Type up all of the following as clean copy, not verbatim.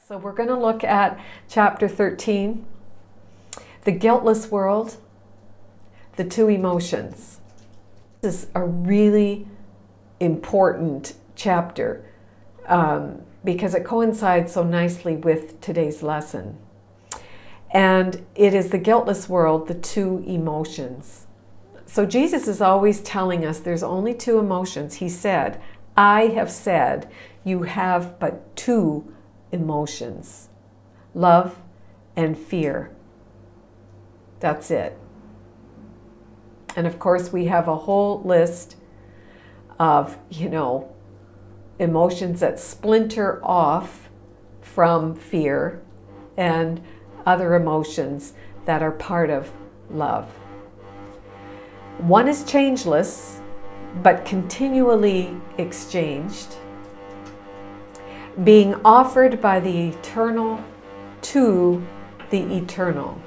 So we're going to look at chapter 13, the guiltless world, the two emotions. This is a really important chapter because it coincides so nicely with today's lesson. And it is the guiltless world, the two emotions. So Jesus is always telling us there's only two emotions. He said, I have said you have but two emotions, love and fear. That's it. And of course, we have a whole list of, emotions that splinter off from fear and other emotions that are part of love. One is changeless, but continually exchanged, being offered by the eternal to the eternal.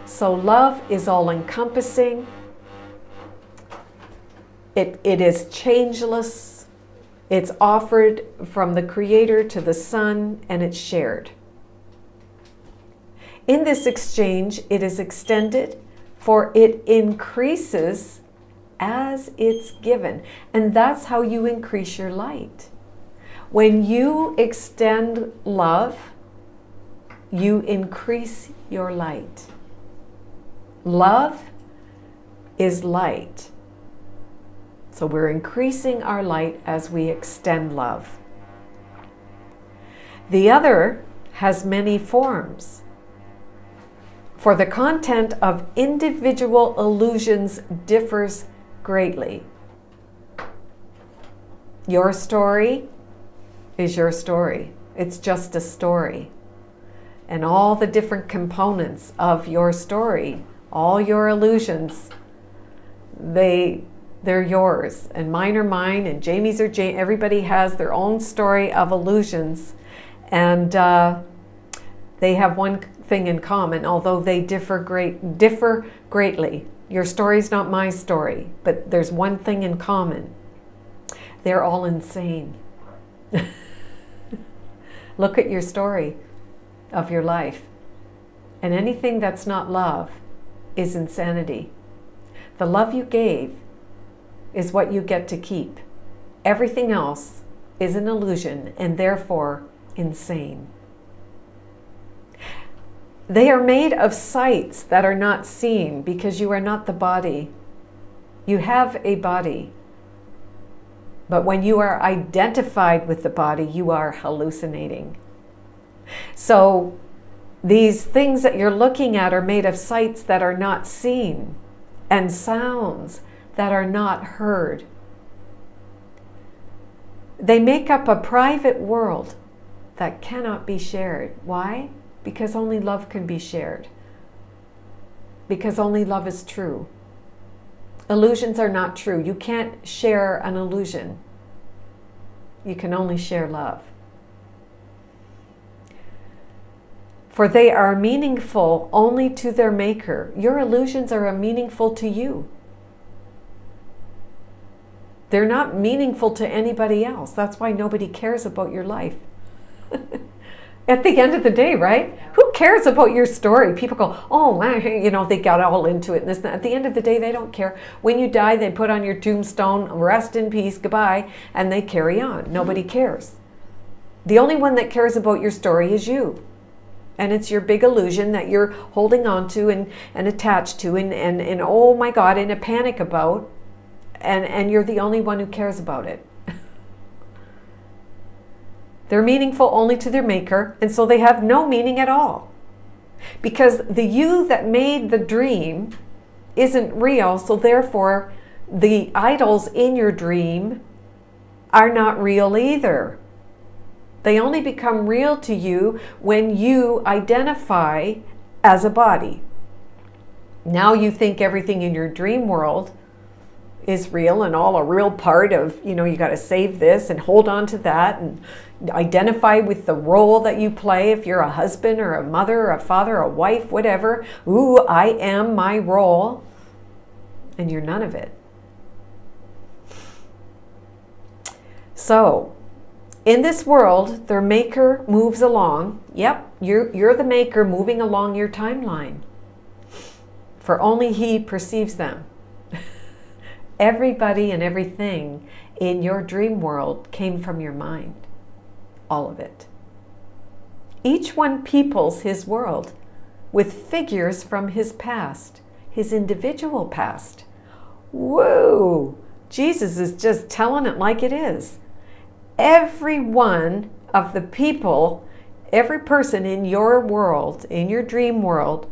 So love is all-encompassing. It is changeless. It's offered from the Creator to the Son, and it's shared. In this exchange, it is extended, for it increases as it's given. And that's how you increase your light. When you extend love, you increase your light. Love is light. So we're increasing our light as we extend love. The other has many forms. For the content of individual illusions differs greatly. Your story is your story. It's just a story. And all the different components of your story, all your illusions, they're yours. And mine are mine, and Jamie's are Jamie. Everybody has their own story of illusions. And they have one thing in common, although they differ greatly. Your story's not my story, but there's one thing in common. They're all insane. Look at your story of your life. And anything that's not love is insanity. The love you gave is what you get to keep. Everything else is an illusion and therefore insane. They are made of sights that are not seen because you are not the body. You have a body. But when you are identified with the body, you are hallucinating. So these things that you're looking at are made of sights that are not seen and sounds that are not heard. They make up a private world that cannot be shared. Why? Because only love can be shared. Because only love is true. Illusions are not true. You can't share an illusion. You can only share love. For they are meaningful only to their maker. Your illusions are meaningful to you. They're not meaningful to anybody else. That's why nobody cares about your life. At the end of the day, right? Who cares about your story? People go, oh, they got all into it. And this, and that. At the end of the day, they don't care. When you die, they put on your tombstone, rest in peace, goodbye, and they carry on. Nobody cares. The only one that cares about your story is you. And it's your big illusion that you're holding on to and attached to and oh my God, in a panic about. And you're the only one who cares about it. They're meaningful only to their maker, and so they have no meaning at all. Because the you that made the dream isn't real, so therefore the idols in your dream are not real either. They only become real to you when you identify as a body. Now you think everything in your dream world is real and all a real part of, you got to save this and hold on to that and identify with the role that you play. If you're a husband or a mother or a father or a wife, whatever. Ooh, I am my role. And you're none of it. So In this world, their maker moves along. Yep, you're the maker moving along your timeline. For only he perceives them. Everybody and everything in your dream world came from your mind. All of it. Each one peoples his world with figures from his past, his individual past. Whoa! Jesus is just telling it like it is. Every one of the people, every person in your world, in your dream world,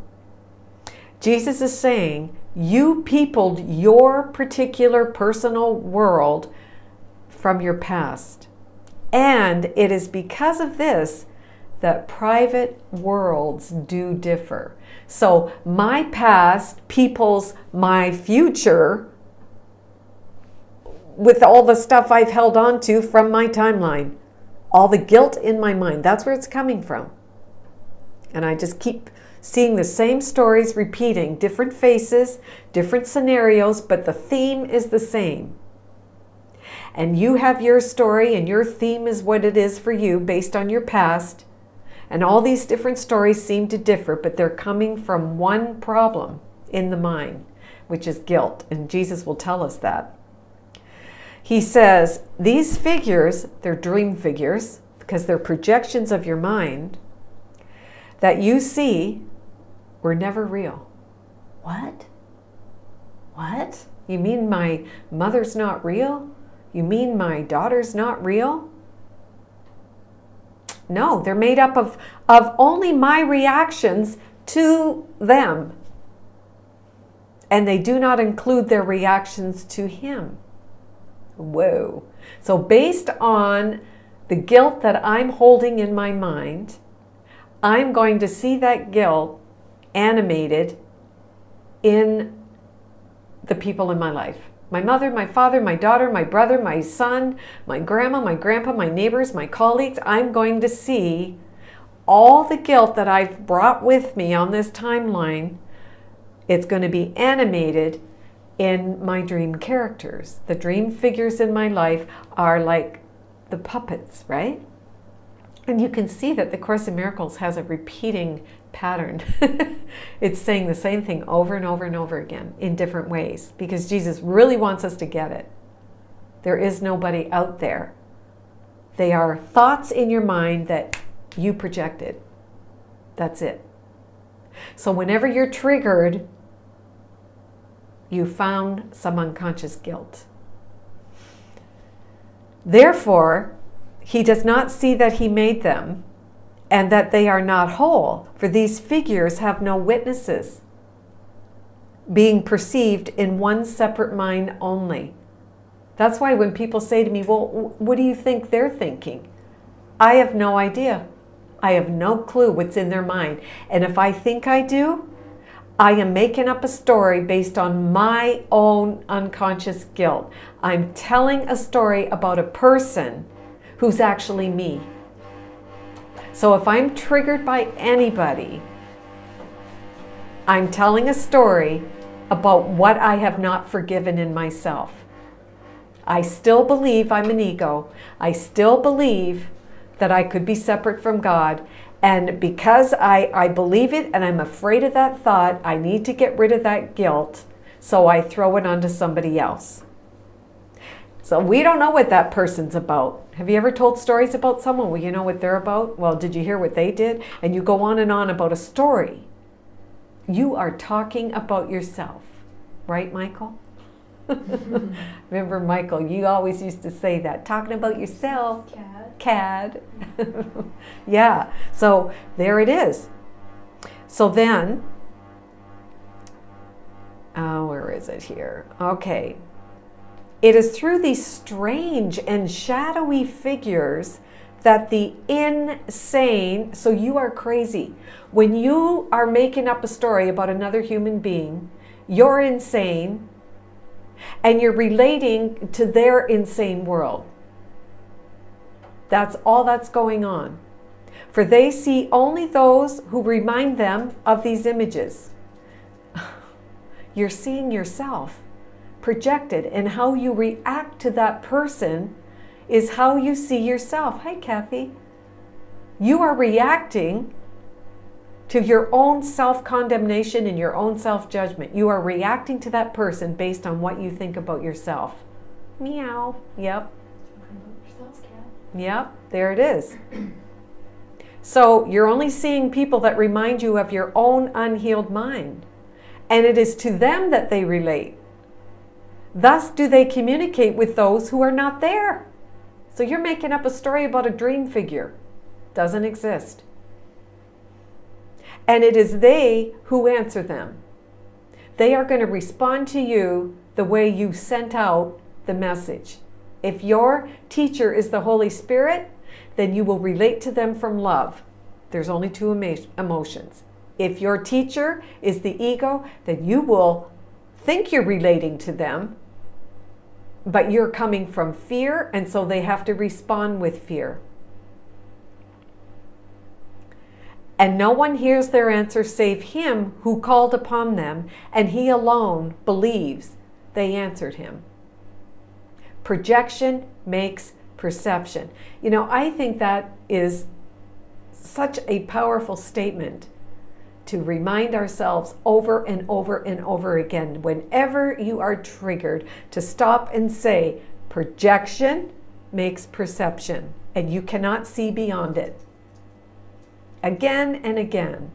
Jesus is saying, you peopled your particular personal world from your past. And it is because of this that private worlds do differ. So my past peoples my future with all the stuff I've held on to from my timeline. All the guilt in my mind. That's where it's coming from. And I just keep seeing the same stories repeating, different faces, different scenarios, but the theme is the same. And you have your story, and your theme is what it is for you based on your past. And all these different stories seem to differ, but they're coming from one problem in the mind, which is guilt. And Jesus will tell us that. He says, these figures, they're dream figures, because they're projections of your mind, that you see were never real. What? What? You mean my mother's not real? You mean my daughter's not real? No, they're made up of only my reactions to them. And they do not include their reactions to him. Whoa. So based on the guilt that I'm holding in my mind, I'm going to see that guilt animated in the people in my life. My mother, my father, my daughter, my brother, my son, my grandma, my grandpa, my neighbors, my colleagues. I'm going to see all the guilt that I've brought with me on this timeline. It's going to be animated in my dream characters. The dream figures in my life are like the puppets, right? And you can see that the Course in Miracles has a repeating pattern. It's saying the same thing over and over and over again in different ways, because Jesus really wants us to get it. There is nobody out there. They are thoughts in your mind that you projected. That's it. So whenever you're triggered, you found some unconscious guilt. Therefore, he does not see that he made them and that they are not whole, for these figures have no witnesses, being perceived in one separate mind only. That's why when people say to me, well, what do you think they're thinking? I have no idea. I have no clue what's in their mind. And if I think I do, I am making up a story based on my own unconscious guilt. I'm telling a story about a person who's actually me. So if I'm triggered by anybody, I'm telling a story about what I have not forgiven in myself. I still believe I'm an ego. I still believe that I could be separate from God. And because I believe it and I'm afraid of that thought, I need to get rid of that guilt. So I throw it onto somebody else. So we don't know what that person's about. Have you ever told stories about someone? Well, you know what they're about? Well, did you hear what they did? And you go on and on about a story. You are talking about yourself. Right, Michael? Remember, Michael, you always used to say that. Talking about yourself. Cad. Yeah. So there it is. So then, where is it here? Okay. It is through these strange and shadowy figures that the insane, so you are crazy. When you are making up a story about another human being, you're insane and you're relating to their insane world. That's all that's going on. For they see only those who remind them of these images. You're seeing yourself projected, and how you react to that person is how you see yourself. Hi, Kathy. You are reacting to your own self-condemnation and your own self-judgment. You are reacting to that person based on what you think about yourself. Meow. Yep. Yep, there it is. So you're only seeing people that remind you of your own unhealed mind. And it is to them that they relate. Thus do they communicate with those who are not there. So you're making up a story about a dream figure. Doesn't exist. And it is they who answer them. They are going to respond to you the way you sent out the message. If your teacher is the Holy Spirit, then you will relate to them from love. There's only two emotions. If your teacher is the ego, then you will think you're relating to them, but you're coming from fear, and so they have to respond with fear. And no one hears their answer save him who called upon them, and he alone believes they answered him. Projection makes perception. You know, I think that is such a powerful statement to remind ourselves over and over and over again, whenever you are triggered, to stop and say, projection makes perception, and you cannot see beyond it. Again and again,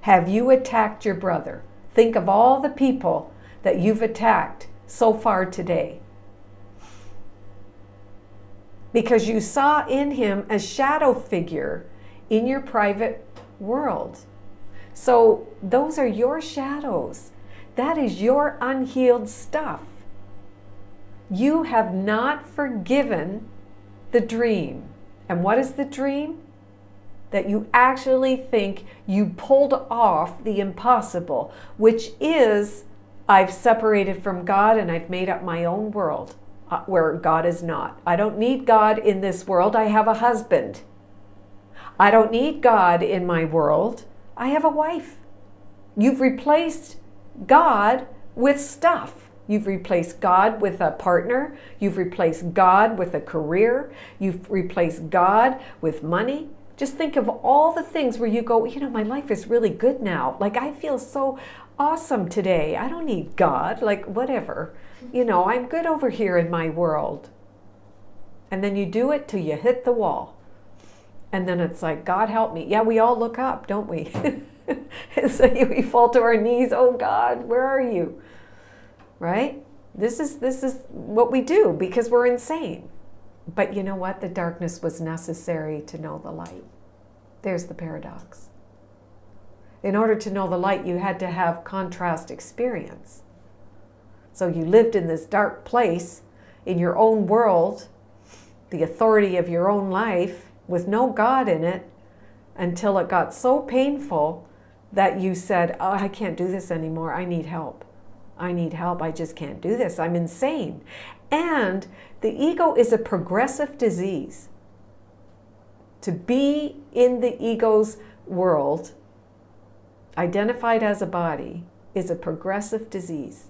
have you attacked your brother? Think of all the people that you've attacked so far today. Because you saw in him a shadow figure in your private world. So those are your shadows. That is your unhealed stuff. You have not forgiven the dream. And what is the dream? That you actually think you pulled off the impossible, which is, I've separated from God and I've made up my own world where God is not. I don't need God in this world. I have a husband. I don't need God in my world. I have a wife. You've replaced God with stuff. You've replaced God with a partner. You've replaced God with a career. You've replaced God with money. Just think of all the things where you go, you know, my life is really good now. Like, I feel so awesome today. I don't need God. Like, whatever. You know, I'm good over here in my world. And then you do it till you hit the wall. And then it's like, God help me. Yeah, we all look up, don't we? So we fall to our knees. Oh God, where are you? Right? This is what we do because we're insane. But you know what? The darkness was necessary to know the light. There's the paradox. In order to know the light, you had to have contrast experience. So you lived in this dark place in your own world, the authority of your own life, with no God in it, until it got so painful that you said, oh, I can't do this anymore. I need help. I need help. I just can't do this. I'm insane. And the ego is a progressive disease. To be in the ego's world, identified as a body, is a progressive disease.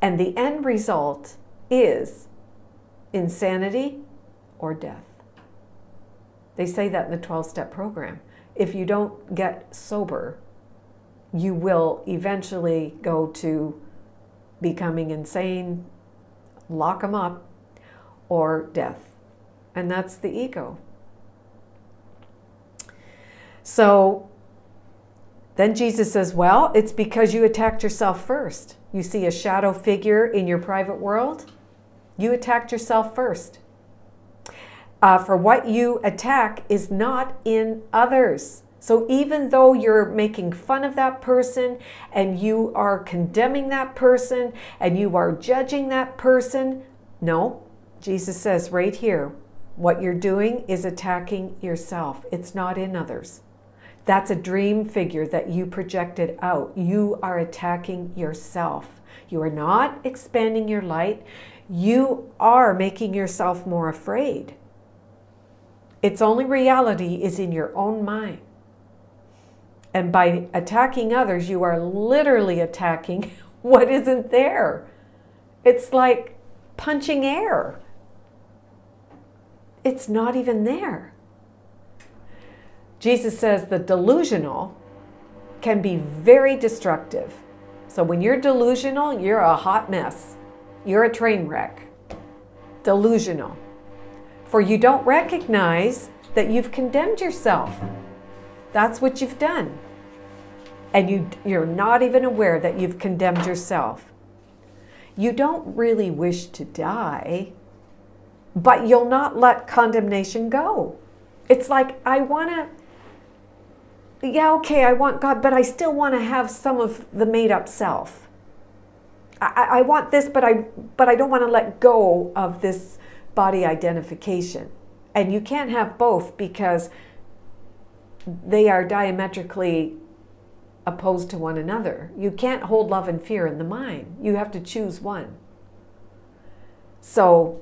And the end result is insanity or death. They say that in the 12-step program. If you don't get sober, you will eventually go to becoming insane, lock them up, or death. And that's the ego. So then Jesus says, well, it's because you attacked yourself first. You see a shadow figure in your private world, you attacked yourself first. For what you attack is not in others. So even though you're making fun of that person and you are condemning that person and you are judging that person, no, Jesus says right here, what you're doing is attacking yourself. It's not in others. That's a dream figure that you projected out. You are attacking yourself. You are not expanding your light. You are making yourself more afraid. Its only reality is in your own mind. And by attacking others, you are literally attacking what isn't there. It's like punching air. It's not even there. Jesus says the delusional can be very destructive. So when you're delusional, you're a hot mess. You're a train wreck. Delusional. For you don't recognize that you've condemned yourself. That's what you've done. And you're not even aware that you've condemned yourself. You don't really wish to die, but you'll not let condemnation go. It's like, I want God, but I still want to have some of the made-up self. I want this, but I don't want to let go of this body identification. And you can't have both because they are diametrically opposed to one another. You can't hold love and fear in the mind. You have to choose one. So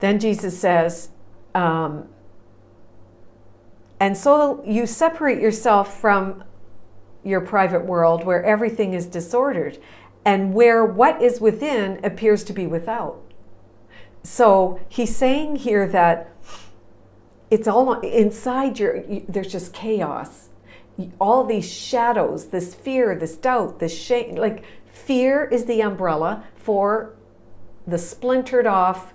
then Jesus says, and so you separate yourself from your private world where everything is disordered and where what is within appears to be without. So he's saying here that it's all inside there's just chaos. All these shadows, this fear, this doubt, this shame. Like, fear is the umbrella for the splintered off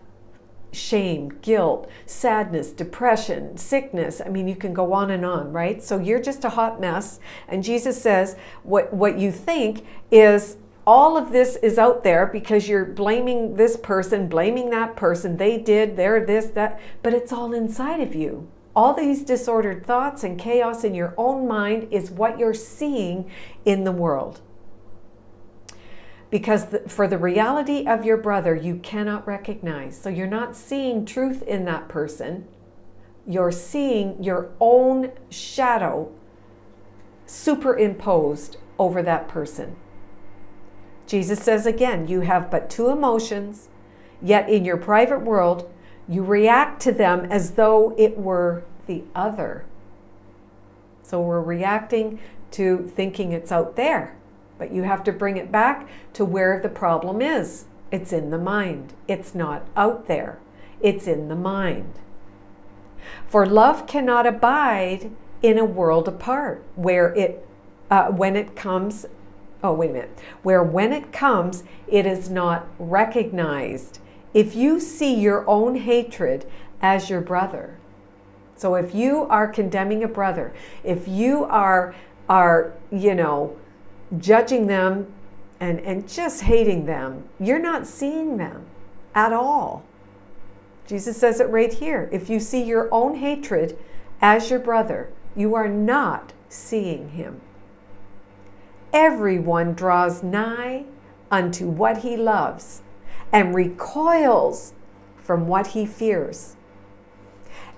shame, guilt, sadness, depression, sickness. I mean, you can go on and on, right? So you're just a hot mess. And Jesus says what you think is all of this is out there because you're blaming this person, blaming that person. They did, they're this, that. But it's all inside of you. All these disordered thoughts and chaos in your own mind is what you're seeing in the world. Because for the reality of your brother, you cannot recognize. So you're not seeing truth in that person. You're seeing your own shadow superimposed over that person. Jesus says again, you have but two emotions, yet in your private world, you react to them as though it were the other. So we're reacting to thinking it's out there, but you have to bring it back to where the problem is. It's in the mind. It's not out there. It's in the mind. For love cannot abide in a world apart, where when it comes, it is not recognized. If you see your own hatred as your brother, so if you are condemning a brother, if you are judging them and just hating them, you're not seeing them at all. Jesus says it right here. If you see your own hatred as your brother, you are not seeing him. Everyone draws nigh unto what he loves and recoils from what he fears.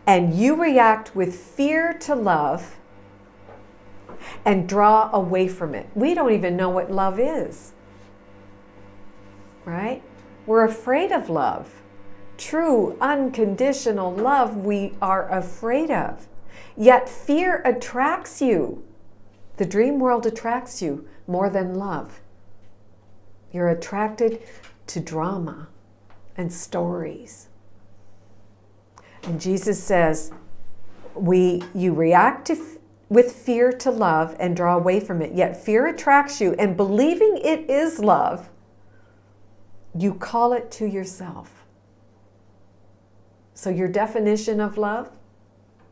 And you react with fear to love and draw away from it. We don't even know what love is, right? We're afraid of love. True, unconditional love we are afraid of. Yet fear attracts you. The dream world attracts you more than love. You're attracted to drama and stories. And Jesus says, you react with fear to love and draw away from it. Yet fear attracts you, and believing it is love, you call it to yourself. So your definition of love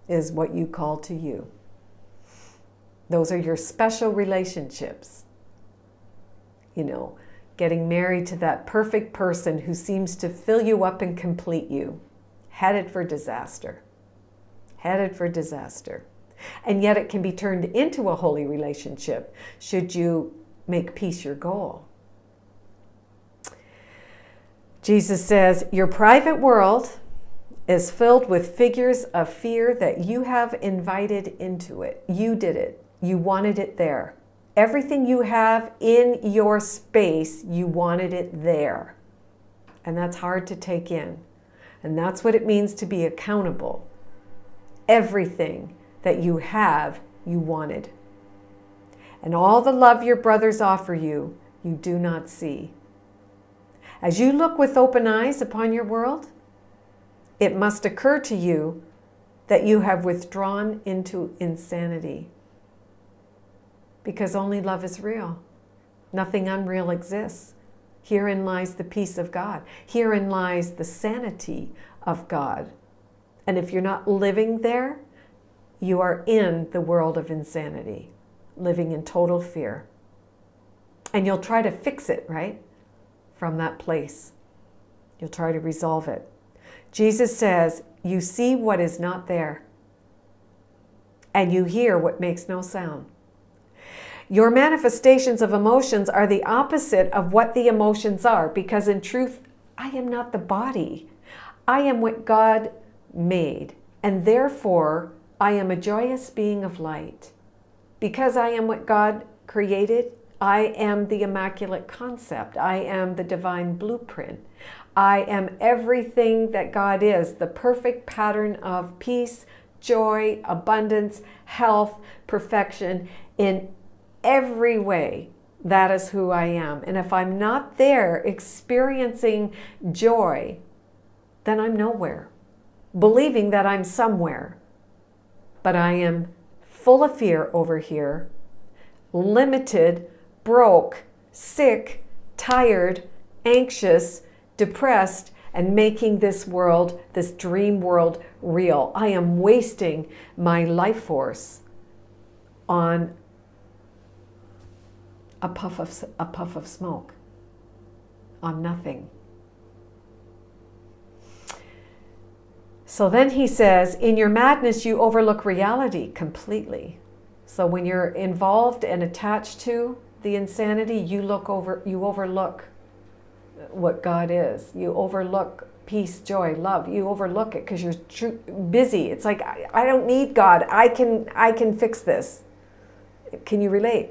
is what you call to you. Those are your special relationships. Getting married to that perfect person who seems to fill you up and complete you. Headed for disaster. Headed for disaster. And yet it can be turned into a holy relationship should you make peace your goal. Jesus says, your private world is filled with figures of fear that you have invited into it. You did it. You wanted it there. Everything you have in your space, you wanted it there. And that's hard to take in. And that's what it means to be accountable. Everything that you have, you wanted. And all the love your brothers offer you, you do not see. As you look with open eyes upon your world, it must occur to you that you have withdrawn into insanity. Because only love is real. Nothing unreal exists. Herein lies the peace of God. Herein lies the sanity of God. And if you're not living there, you are in the world of insanity, living in total fear. And you'll try to fix it, right? From that place. You'll try to resolve it. Jesus says, you see what is not there, and you hear what makes no sound. Your manifestations of emotions are the opposite of what the emotions are, because in truth, I am not the body. I am what God made, and therefore I am a joyous being of light. Because I am what God created, I am the immaculate concept. I am the divine blueprint. I am everything that God is, the perfect pattern of peace, joy, abundance, health, perfection. In every way, that is who I am. And if I'm not there experiencing joy, then I'm nowhere, believing that I'm somewhere. But I am full of fear over here, limited, broke, sick, tired, anxious, depressed, and making this world, this dream world, real. I am wasting my life force on a puff of smoke, on nothing. So then he says, in your madness, you overlook reality completely. So when you're involved and attached to the insanity, you overlook what God is. You overlook peace, joy, love. You overlook it because you're busy. It's like, I don't need God. I can fix this. Can you relate?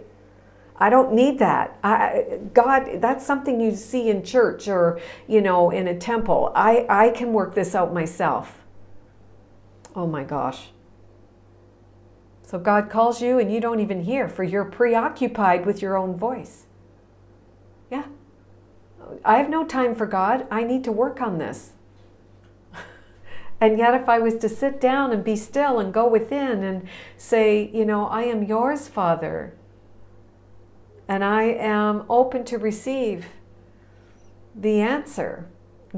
I don't need that. God, that's something you see in church or, in a temple. I can work this out myself. Oh my gosh. So God calls you and you don't even hear, for you're preoccupied with your own voice. Yeah. I have no time for God. I need to work on this. And yet if I was to sit down and be still and go within and say, I am yours, Father. And I am open to receive the answer.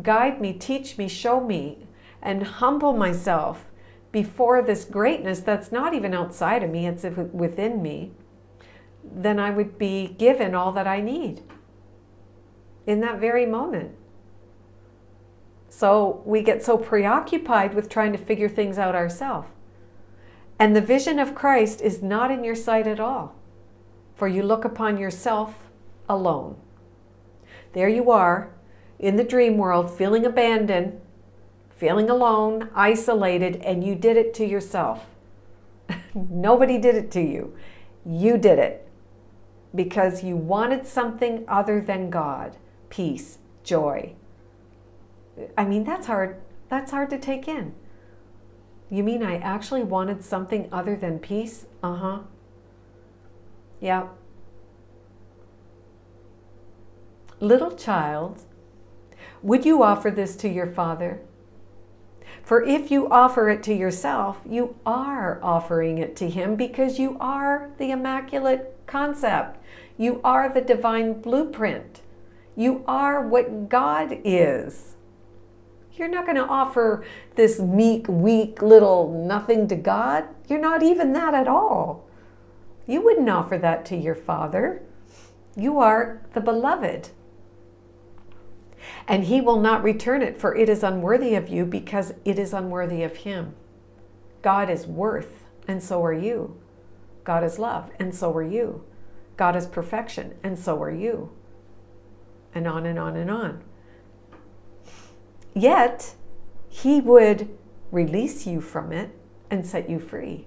Guide me, teach me, show me, and humble myself before this greatness that's not even outside of me, it's within me. Then I would be given all that I need in that very moment. So we get so preoccupied with trying to figure things out ourselves. And the vision of Christ is not in your sight at all. For you look upon yourself alone. There you are in the dream world, feeling abandoned, feeling alone, isolated, and you did it to yourself. Nobody did it to you. You did it because you wanted something other than God, peace, joy. I mean, that's hard. That's hard to take in. You mean I actually wanted something other than peace? Uh-huh. Yeah. Little child, would you offer this to your Father? For if you offer it to yourself, you are offering it to Him because you are the Immaculate Concept. You are the divine blueprint. You are what God is. You're not going to offer this meek, weak little nothing to God. You're not even that at all. You wouldn't offer that to your Father. You are the beloved. And He will not return it, for it is unworthy of you because it is unworthy of Him. God is worth, and so are you. God is love, and so are you. God is perfection, and so are you. And on and on and on. Yet, He would release you from it and set you free.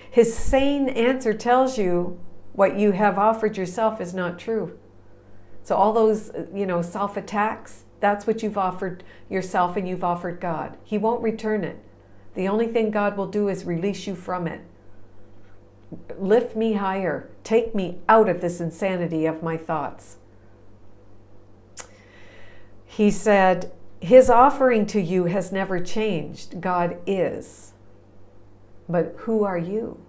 His sane answer tells you what you have offered yourself is not true. So all those, self-attacks, that's what you've offered yourself and you've offered God. He won't return it. The only thing God will do is release you from it. Lift me higher. Take me out of this insanity of my thoughts. He said, His offering to you has never changed. God is. But who are you?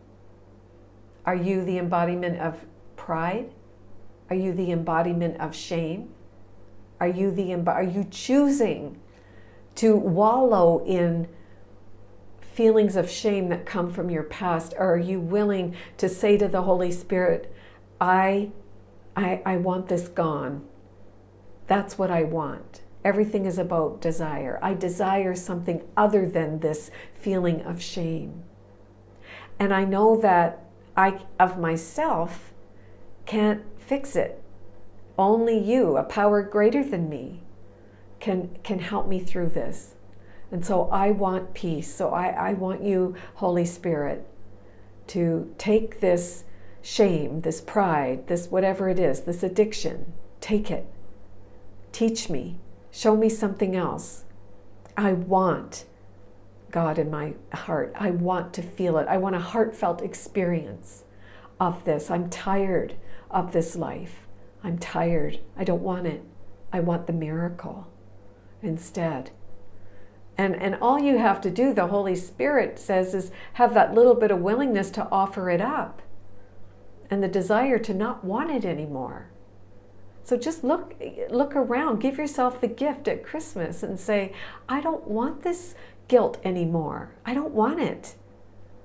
Are you the embodiment of pride? Are you the embodiment of shame? Are you choosing to wallow in feelings of shame that come from your past? Or are you willing to say to the Holy Spirit, I want this gone. That's what I want. Everything is about desire. I desire something other than this feeling of shame. And I know that I, of myself, can't fix it. Only you, a power greater than me, can help me through this. And so I want peace. So I want you, Holy Spirit, to take this shame, this pride, this whatever it is, this addiction, take it. Teach me. Show me something else. I want God in my heart. I want to feel it. I want a heartfelt experience of this. I'm tired of this life. I'm tired. I don't want it. I want the miracle instead. And all you have to do, the Holy Spirit says, is have that little bit of willingness to offer it up and the desire to not want it anymore. So just look around, give yourself the gift at Christmas and say, I don't want this guilt anymore. I don't want it.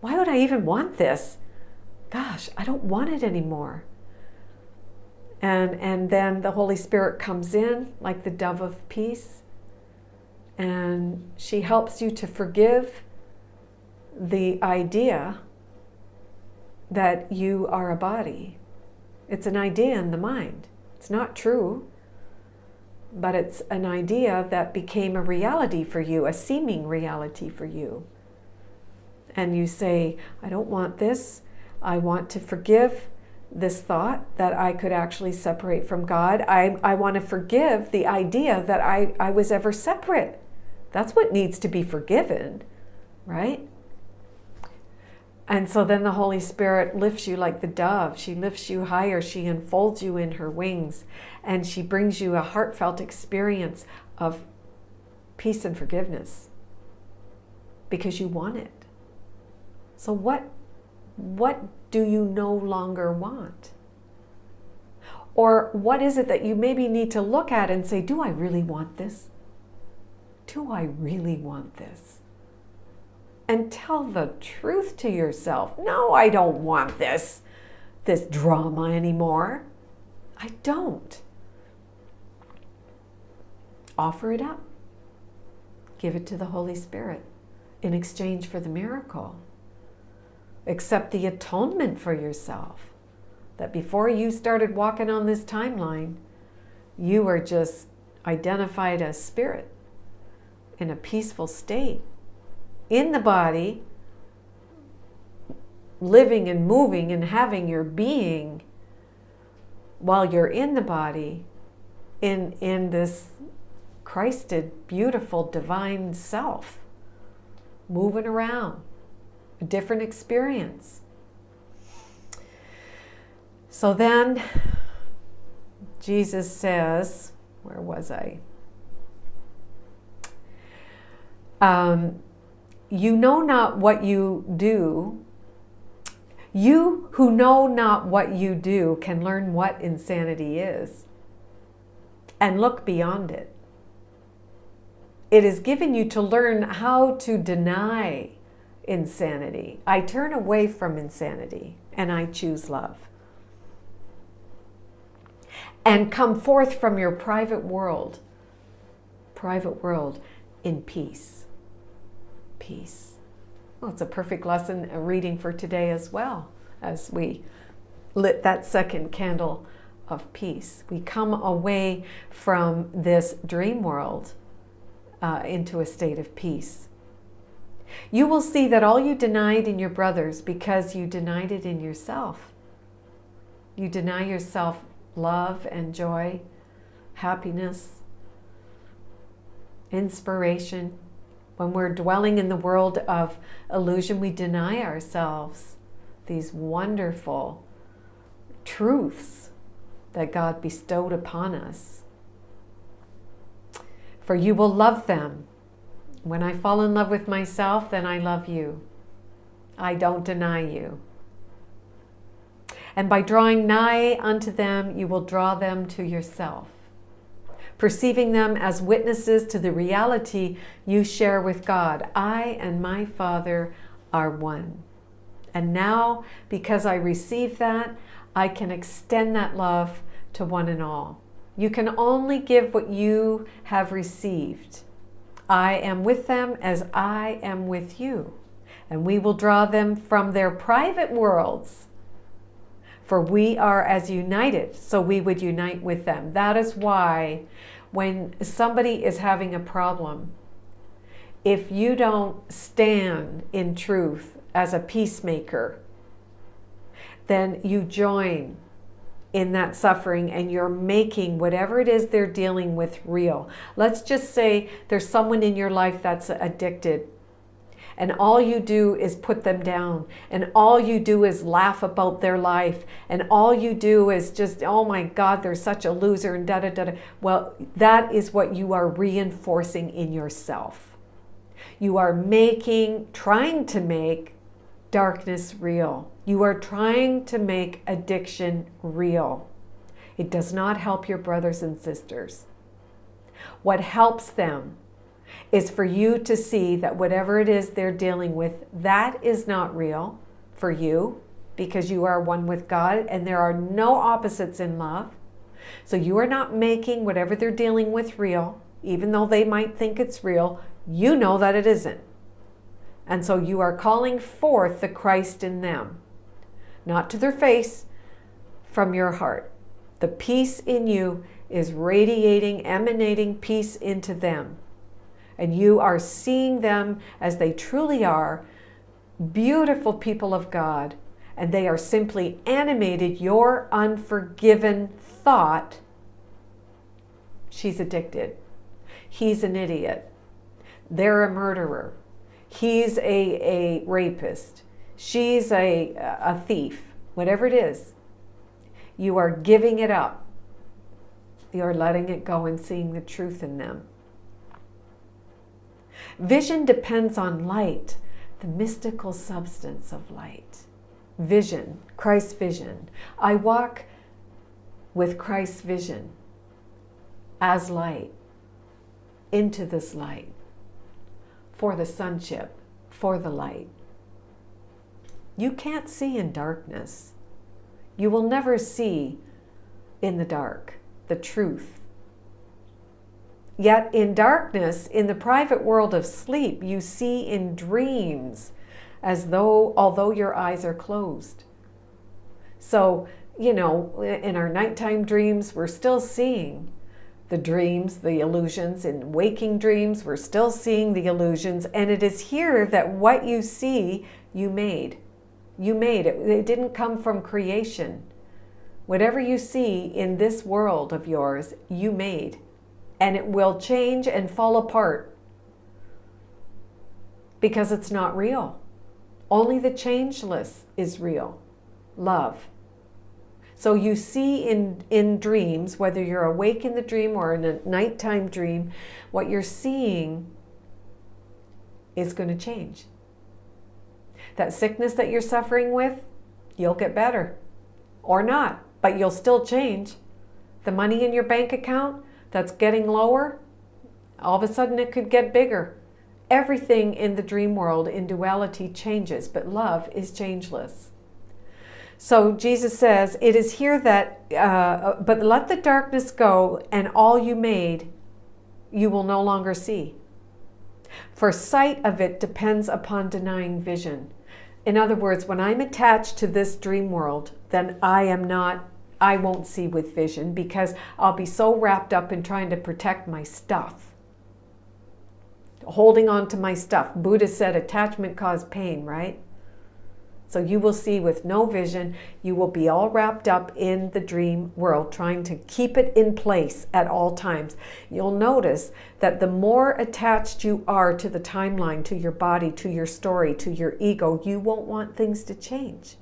Why would I even want this? Gosh, I don't want it anymore. And then the Holy Spirit comes in like the dove of peace, and she helps you to forgive the idea that you are a body. It's an idea in the mind. It's not true, but it's an idea that became a reality for you, a seeming reality for you. And you say, I don't want this. I want to forgive this thought that I could actually separate from God. I want to forgive the idea that I was ever separate. That's what needs to be forgiven, right? And so then the Holy Spirit lifts you like the dove. She lifts you higher. She enfolds you in her wings. And she brings you a heartfelt experience of peace and forgiveness because you want it. So what do you no longer want? Or what is it that you maybe need to look at and say, do I really want this? Do I really want this? And tell the truth to yourself. No, I don't want this drama anymore. I don't. Offer it up. Give it to the Holy Spirit in exchange for the miracle. Accept the atonement for yourself. That before you started walking on this timeline, you were just identified as spirit in a peaceful state. In the body, living and moving and having your being while you're in the body in this Christed, beautiful, divine self, moving around, a different experience. So then Jesus says, where was I? You know not what you do. You who know not what you do can learn what insanity is and look beyond it. It is given you to learn how to deny insanity. I turn away from insanity and I choose love. And come forth from your private world in peace. Peace. Well, it's a perfect lesson, a reading for today as well, as we lit that second candle of peace. We come away from this dream world into a state of peace. You will see that all you denied in your brothers because you denied it in yourself. You deny yourself love and joy, happiness, inspiration. When we're dwelling in the world of illusion, we deny ourselves these wonderful truths that God bestowed upon us. For you will love them. When I fall in love with myself, then I love you. I don't deny you. And by drawing nigh unto them, you will draw them to yourself, perceiving them as witnesses to the reality you share with God. I and my Father are one. And now, because I receive that, I can extend that love to one and all. You can only give what you have received. I am with them as I am with you, and we will draw them from their private worlds, for we are as united, so we would unite with them. That is why when somebody is having a problem, if you don't stand in truth as a peacemaker, then you join in that suffering and you're making whatever it is they're dealing with real. Let's just say there's someone in your life that's addicted, and all you do is put them down, and all you do is laugh about their life, and all you do is just, oh my God, they're such a loser, and da da da da. Well, that is what you are reinforcing in yourself. You are trying to make darkness real. You are trying to make addiction real. It does not help your brothers and sisters. What helps them is for you to see that whatever it is they're dealing with, that is not real for you, because you are one with God and there are no opposites in love. So you are not making whatever they're dealing with real, even though they might think it's real. You know that it isn't. And so you are calling forth the Christ in them, not to their face, from your heart. The peace in you is radiating, emanating peace into them. And you are seeing them as they truly are, beautiful people of God, and they are simply animated your unforgiven thought. She's addicted. He's an idiot. They're a murderer. He's a rapist. She's a thief. Whatever it is, you are giving it up. You are letting it go and seeing the truth in them. Vision depends on light, the mystical substance of light. Vision, Christ's vision. I walk with Christ's vision as light into this light, for the sonship, for the light. You can't see in darkness. You will never see in the dark the truth. Yet in darkness, in the private world of sleep, you see in dreams as though, although your eyes are closed. So, in our nighttime dreams, we're still seeing the dreams, the illusions. In waking dreams, we're still seeing the illusions. And it is here that what you see, you made. You made it. It didn't come from creation. Whatever you see in this world of yours, you made. And it will change and fall apart because it's not real. Only the changeless is real. Love. So you see in dreams, whether you're awake in the dream or in a nighttime dream, what you're seeing is going to change. That sickness that you're suffering with, you'll get better. Or not, but you'll still change. The money in your bank account that's getting lower, all of a sudden it could get bigger. Everything in the dream world in duality changes, but love is changeless. So Jesus says, it is here that, but let the darkness go, and all you made, you will no longer see. For sight of it depends upon denying vision. In other words, when I'm attached to this dream world, then I won't see with vision, because I'll be so wrapped up in trying to protect my stuff. Holding on to my stuff. Buddha said attachment caused pain, right? So you will see with no vision. You will be all wrapped up in the dream world, trying to keep it in place at all times. You'll notice that the more attached you are to the timeline, to your body, to your story, to your ego, you won't want things to change.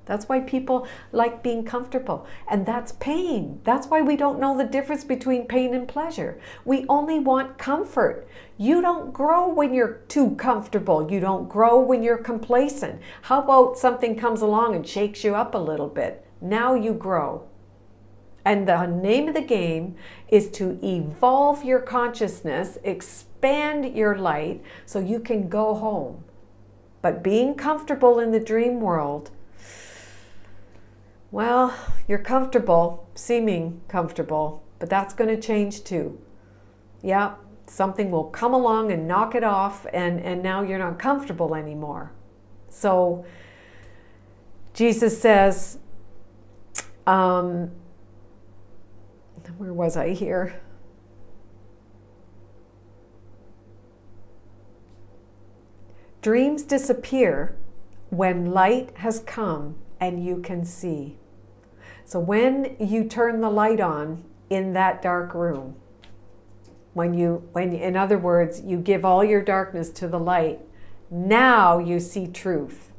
That's why people like being comfortable. And that's pain. That's why we don't know the difference between pain and pleasure. We only want comfort. You don't grow when you're too comfortable. You don't grow when you're complacent. How about something comes along and shakes you up a little bit? Now you grow. And the name of the game is to evolve your consciousness, expand your light so you can go home. But being comfortable in the dream world, well, you're comfortable, seeming comfortable, but that's going to change too. Yeah, something will come along and knock it off, and now you're not comfortable anymore. So Jesus says, where was I here? Dreams disappear when light has come and you can see. So when you turn the light on in that dark room, when in other words, you give all your darkness to the light, now you see truth.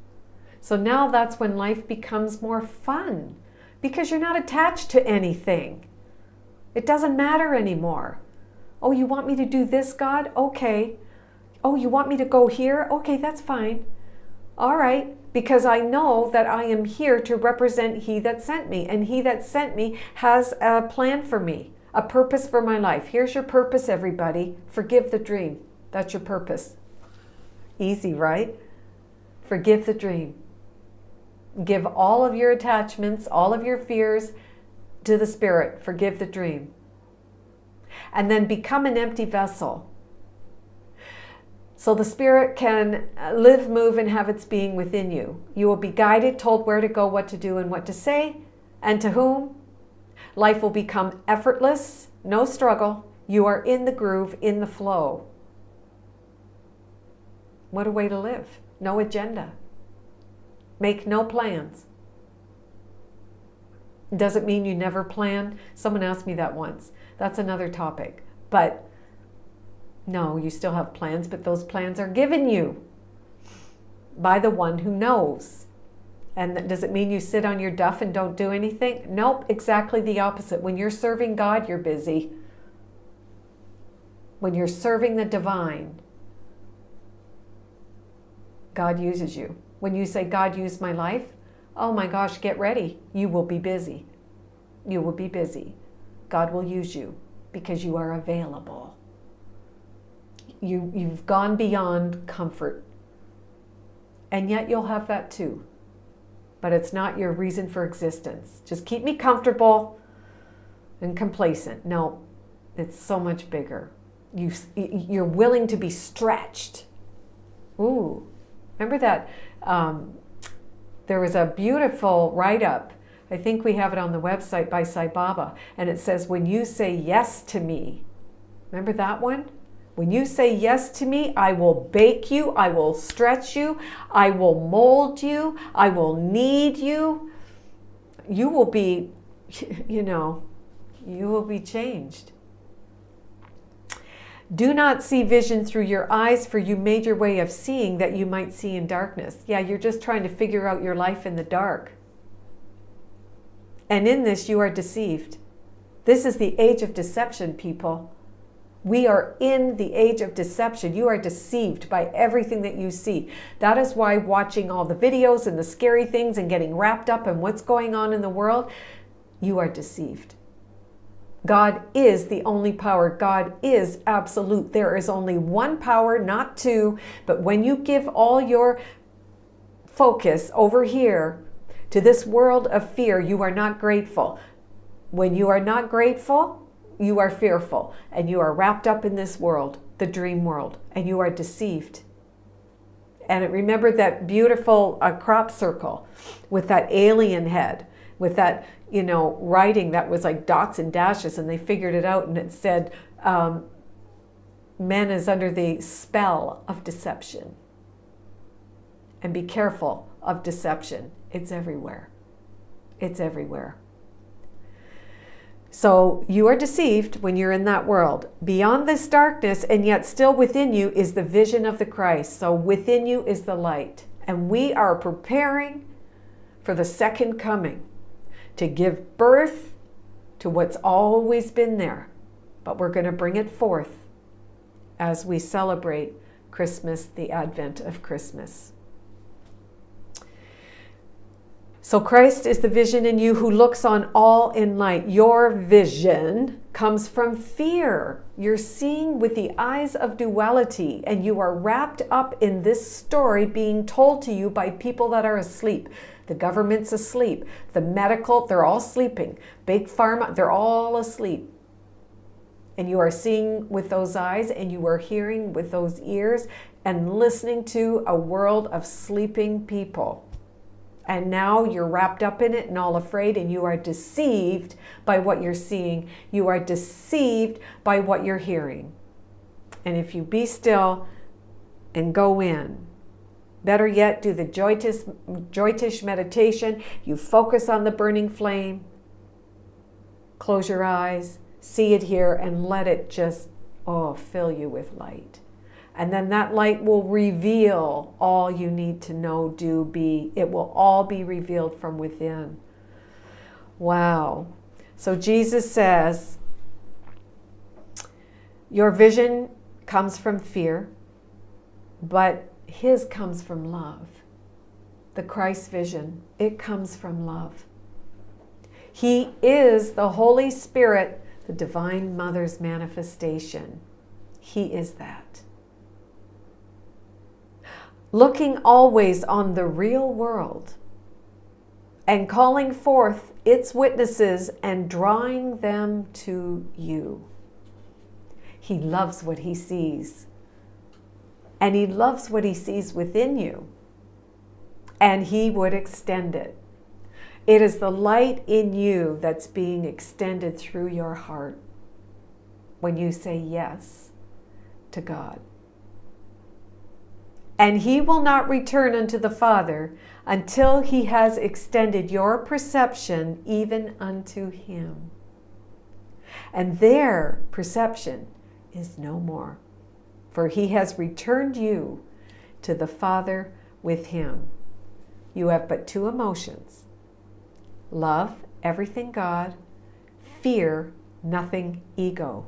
So now that's when life becomes more fun, because you're not attached to anything. It doesn't matter anymore. Oh, you want me to do this, God? Okay. Oh, you want me to go here? Okay, that's fine. All right, because I know that I am here to represent He that sent me, and He that sent me has a plan for me, a purpose for my life. Here's your purpose, everybody. Forgive the dream. That's your purpose. Easy, right? Forgive the dream. Give all of your attachments, all of your fears to the Spirit. Forgive the dream. And then become an empty vessel. So the Spirit can live, move, and have its being within you. You will be guided, told where to go, what to do, and what to say, and to whom. Life will become effortless, no struggle. You are in the groove, in the flow. What a way to live. No agenda. Make no plans. Doesn't mean you never plan. Someone asked me that once. That's another topic. But no, you still have plans, but those plans are given you by the one who knows. And does it mean you sit on your duff and don't do anything? Nope, exactly the opposite. When you're serving God, you're busy. When you're serving the divine, God uses you. When you say, God, use my life, oh my gosh, get ready. You will be busy. You will be busy. God will use you because you are available. You've gone beyond comfort. And yet you'll have that too. But it's not your reason for existence. Just keep me comfortable and complacent. No, it's so much bigger. You're willing to be stretched. Ooh, remember that? There was a beautiful write-up. I think we have it on the website by Sai Baba. And it says, when you say yes to me. Remember that one? When you say yes to me, I will bake you, I will stretch you, I will mold you, I will knead you. You will be, you will be changed. Do not see vision through your eyes, for you made your way of seeing that you might see in darkness. Yeah, you're just trying to figure out your life in the dark. And in this, you are deceived. This is the age of deception, people. We are in the age of deception. You are deceived by everything that you see. That is why watching all the videos and the scary things and getting wrapped up in what's going on in the world, you are deceived. God is the only power. God is absolute. There is only one power, not two. But when you give all your focus over here to this world of fear, you are not grateful. When you are not grateful, you are fearful, and you are wrapped up in this world, the dream world, and you are deceived. And remember that beautiful crop circle with that alien head, with that, writing that was like dots and dashes, and they figured it out, and it said, man is under the spell of deception. And be careful of deception. It's everywhere. It's everywhere. So you are deceived when you're in that world. Beyond this darkness, and yet still within you, is the vision of the Christ. So within you is the light. And we are preparing for the second coming, to give birth to what's always been there, but we're going to bring it forth as we celebrate Christmas, the advent of Christmas. So Christ is the vision in you who looks on all in light. Your vision comes from fear. You're seeing with the eyes of duality, and you are wrapped up in this story being told to you by people that are asleep. The government's asleep. The medical, they're all sleeping. Big pharma, they're all asleep. And you are seeing with those eyes, and you are hearing with those ears, and listening to a world of sleeping people. And now you're wrapped up in it and all afraid, and you are deceived by what you're seeing. You are deceived by what you're hearing. And if you be still and go in, better yet, do the Joytish meditation. You focus on the burning flame. Close your eyes, see it here, and let it just, fill you with light. And then that light will reveal all you need to know, do, be. It will all be revealed from within. Wow. So Jesus says, your vision comes from fear, but his comes from love. The Christ vision, it comes from love. He is the Holy Spirit, the Divine Mother's manifestation. He is that. Looking always on the real world and calling forth its witnesses and drawing them to you. He loves what he sees. And he loves what he sees within you. And he would extend it. It is the light in you that's being extended through your heart when you say yes to God. And he will not return unto the Father until he has extended your perception even unto him. And their perception is no more, for he has returned you to the Father with him. You have but two emotions: love, everything God; fear, nothing ego.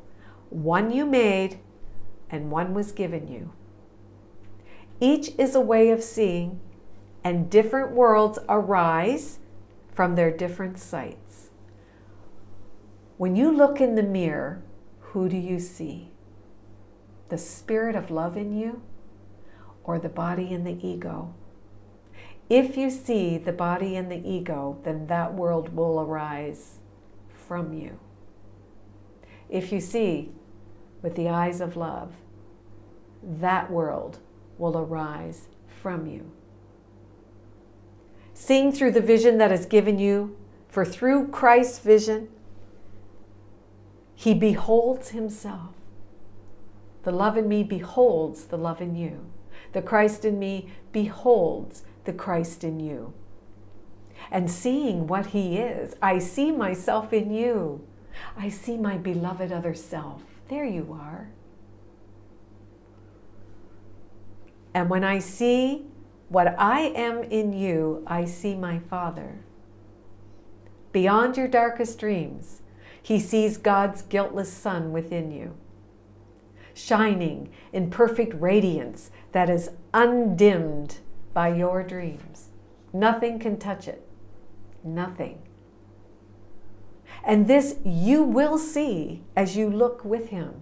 One you made, and one was given you. Each is a way of seeing, and different worlds arise from their different sights. When you look in the mirror, who do you see? The spirit of love in you, or the body and the ego? If you see the body and the ego, then that world will arise from you. If you see with the eyes of love, that world will arise from you. Seeing through the vision that is given you, for through Christ's vision, he beholds himself. The love in me beholds the love in you. The Christ in me beholds the Christ in you. And seeing what he is, I see myself in you. I see my beloved other self. There you are. And when I see what I am in you, I see my Father. Beyond your darkest dreams, he sees God's guiltless Son within you, shining in perfect radiance that is undimmed by your dreams. Nothing can touch it. Nothing. And this you will see as you look with him.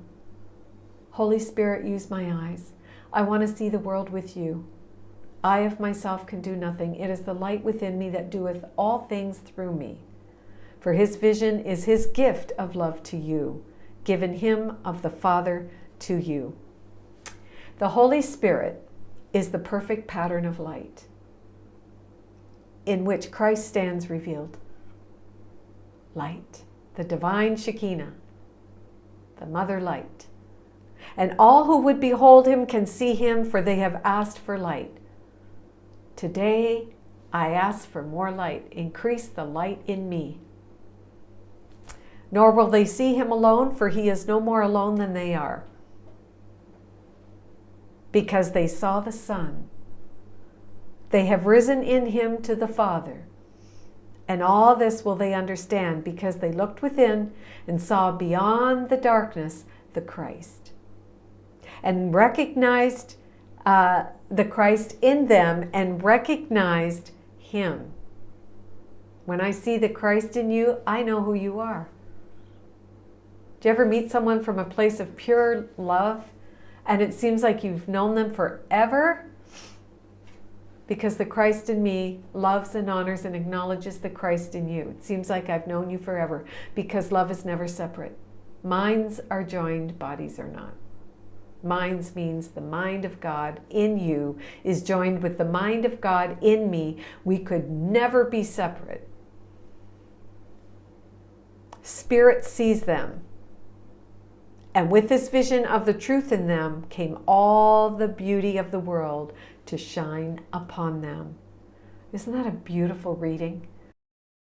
Holy Spirit, use my eyes. I want to see the world with you. I of myself can do nothing. It is the light within me that doeth all things through me. For his vision is his gift of love to you, given him of the Father to you. The Holy Spirit is the perfect pattern of light in which Christ stands revealed. Light, the divine Shekinah, the mother light. And all who would behold him can see him, for they have asked for light. Today, I ask for more light. Increase the light in me. Nor will they see him alone, for he is no more alone than they are. Because they saw the Son. They have risen in him to the Father, And all this will they understand because they looked within and saw beyond the darkness the Christ and recognized the Christ in them and recognized Him. When I see the Christ in you, I know who you are. Do you ever meet someone from a place of pure love and it seems like you've known them forever? Because the Christ in me loves and honors and acknowledges the Christ in you. It seems like I've known you forever because love is never separate. Minds are joined, bodies are not. Minds means the mind of God in you is joined with the mind of God in me. We could never be separate. Spirit sees them. And with this vision of the truth in them came all the beauty of the world to shine upon them. Isn't that a beautiful reading?